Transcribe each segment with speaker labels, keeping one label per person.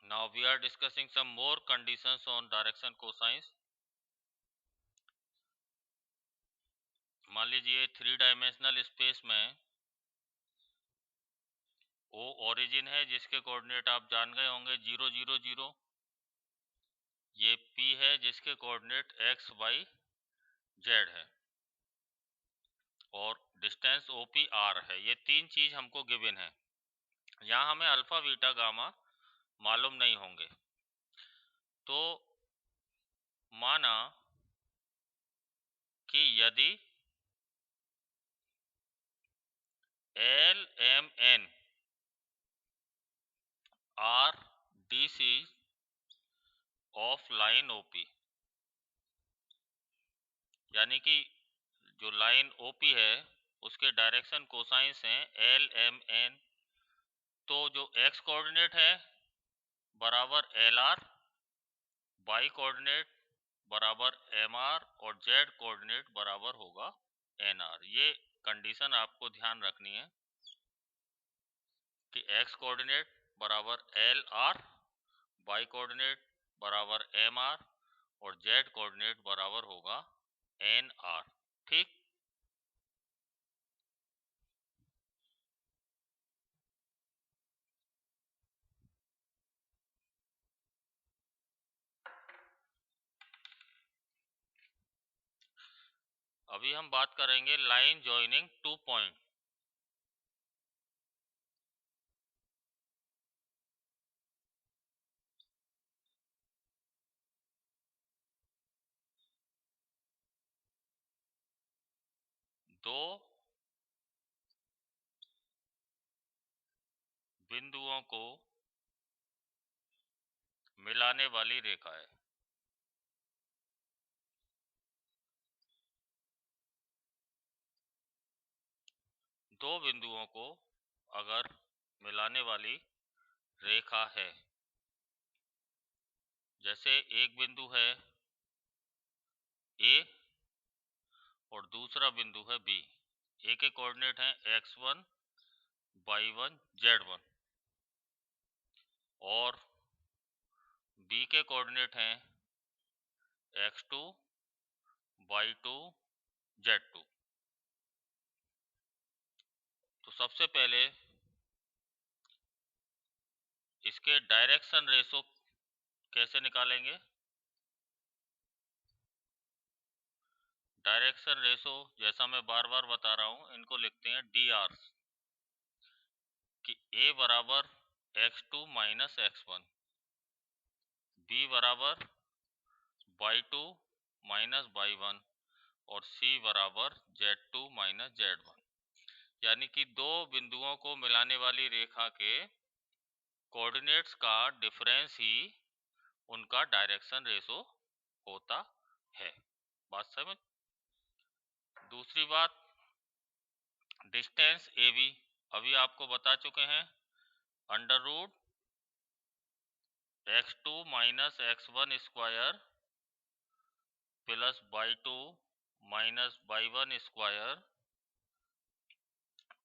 Speaker 1: Now we are discussing some more conditions on direction cosines. मान लीजिए 3 dimensional space में O origin है जिसके कोऑर्डिनेट आप जान गए होंगे 0 0 0। ये P है जिसके कोऑर्डिनेट x y z है और डिस्टेंस OP r है। ये तीन चीज हमको गिवन है। यहाँ हमें अल्फा बीटा गामा मालूम नहीं होंगे। तो माना कि यदि L M N are DC of line OP, यानी कि जो लाइन OP है उसके डायरेक्शन कोसाइंस हैं L M N, तो जो x कोऑर्डिनेट है बराबर LR, y कोऑर्डिनेट बराबर MR और z कोऑर्डिनेट बराबर होगा NR। ये कंडीशन आपको ध्यान रखनी है कि x कोऑर्डिनेट बराबर LR, y कोऑर्डिनेट बराबर MR और z कोऑर्डिनेट बराबर होगा NR। ठीक। अभी हम बात करेंगे लाइन जॉइनिंग टू पॉइंट। दो बिंदुओं को मिलाने वाली रेखा है। दो बिंदुओं को अगर मिलाने वाली रेखा है, जैसे एक बिंदु है ए और दूसरा बिंदु है बी। ए के कोऑर्डिनेट हैं x1 y1 z1 और बी के कोऑर्डिनेट हैं x2 y2 z2। तो सबसे पहले इसके डायरेक्शन रेशो कैसे निकालेंगे। डायरेक्शन रेशो जैसा मैं बार बार बता रहा हूं, इनको लिखते हैं dr, कि a बराबर x2 माइनस x1, b बराबर y2 माइनस y1 और c बराबर z2 माइनस z1। यानी कि दो बिंदुओं को मिलाने वाली रेखा के कोऑर्डिनेट्स का डिफरेंस ही उनका डायरेक्शन रेशो होता है। बात समझ। दूसरी बात, डिस्टेंस AB अभी आपको बता चुके हैं, under root x2 minus x1 square plus y2 minus y1 square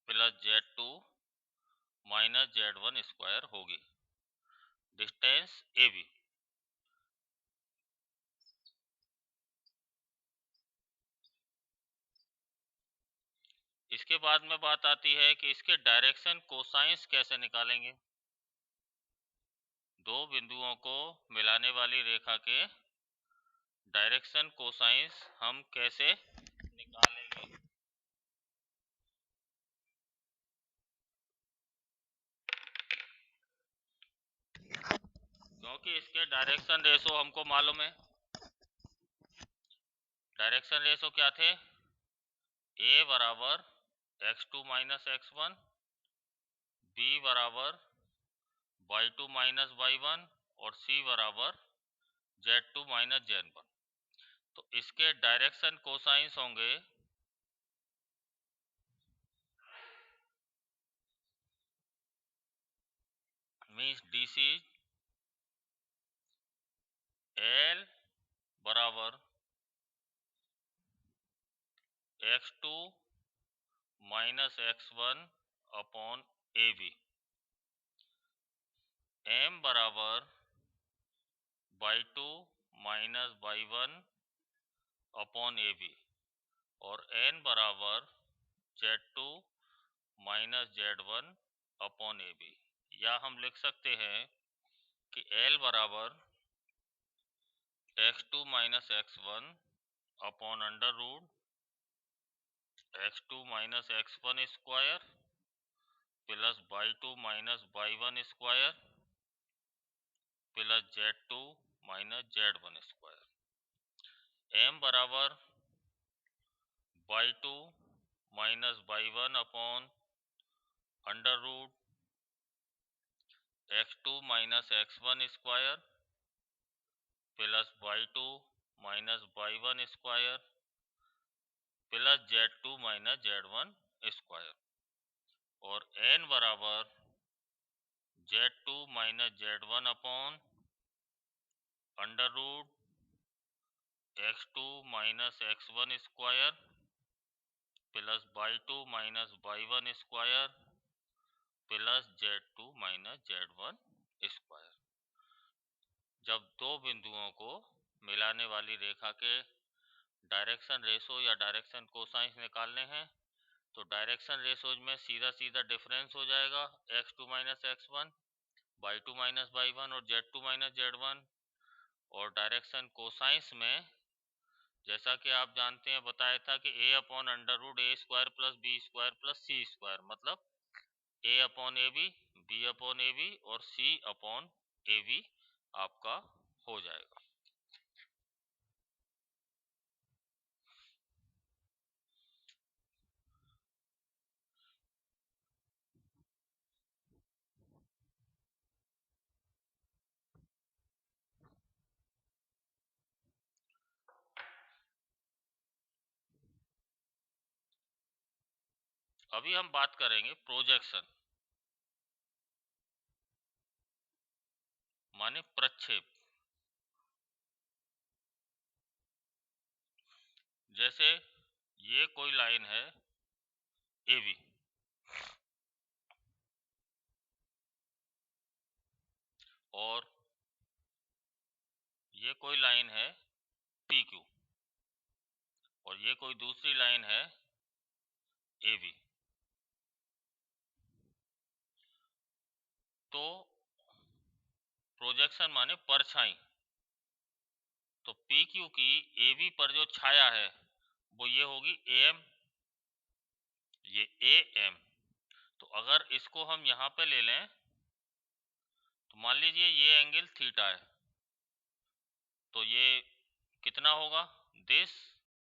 Speaker 1: plus z2 minus z1 square होगी डिस्टेंस AB। इसके बाद में बात आती है कि इसके डायरेक्शन कोसाइंस कैसे निकालेंगे। दो बिंदुओं को मिलाने वाली रेखा के डायरेक्शन कोसाइंस हम कैसे निकालेंगे। क्योंकि इसके डायरेक्शन रेशो हमको मालूम है। डायरेक्शन रेशो क्या थे, a बराबर x2 माइनस x1, b बराबर y2 माइनस y1 और c बराबर z2 माइनस z1। तो इसके डायरेक्शन कोसाइंस होंगे मीन्स DC L बराबर x2 minus x1 upon AB। m बराबर y two minus y one upon A B और n बराबर Z2 minus Z1 upon A B. या हम लिख सकते हैं कि L बराबर x2 minus x1 upon under root x2 minus x1 square plus y two minus y one square plus Z2 minus Z1 square. m बराबर y two minus y one upon under root x2 minus x1 square plus y two minus y one square plus Z2 minus Z1 square और n बराबर Z2 minus Z1 upon under root x2 minus x1 square plus y two minus y one square plus Z2 minus Z1 square. जब दो बिंदुओं को मिलाने वाली रेखा के direction ratio या डायरेक्शन कोसाइंस निकालने हैं तो डायरेक्शन रेशोज में सीधा सीधा डिफरेंस हो जाएगा x2 minus x1 by two minus y one और Z2 माइनस Z1। और डायरेक्शन कोसाइंस में जैसा कि आप जानते हैं बताया था कि a upon under root A square plus B square plus C square मतलब a upon A B B upon A B और c अपॉन ए बी आपका हो जाएगा। अभी हम बात करेंगे प्रोजेक्शन माने प्रक्षेप। जैसे ये कोई लाइन है ए बी और ये कोई लाइन है पी क्यू और ये कोई दूसरी लाइन है ए बी। तो प्रोजेक्शन माने परछाई। तो पी क्यू की ए बी पर जो छाया है वो ये होगी ए एम, ये ए एम। तो अगर इसको हम यहाँ पे ले लें तो मान लीजिए ये एंगल थीटा है तो ये कितना होगा दिस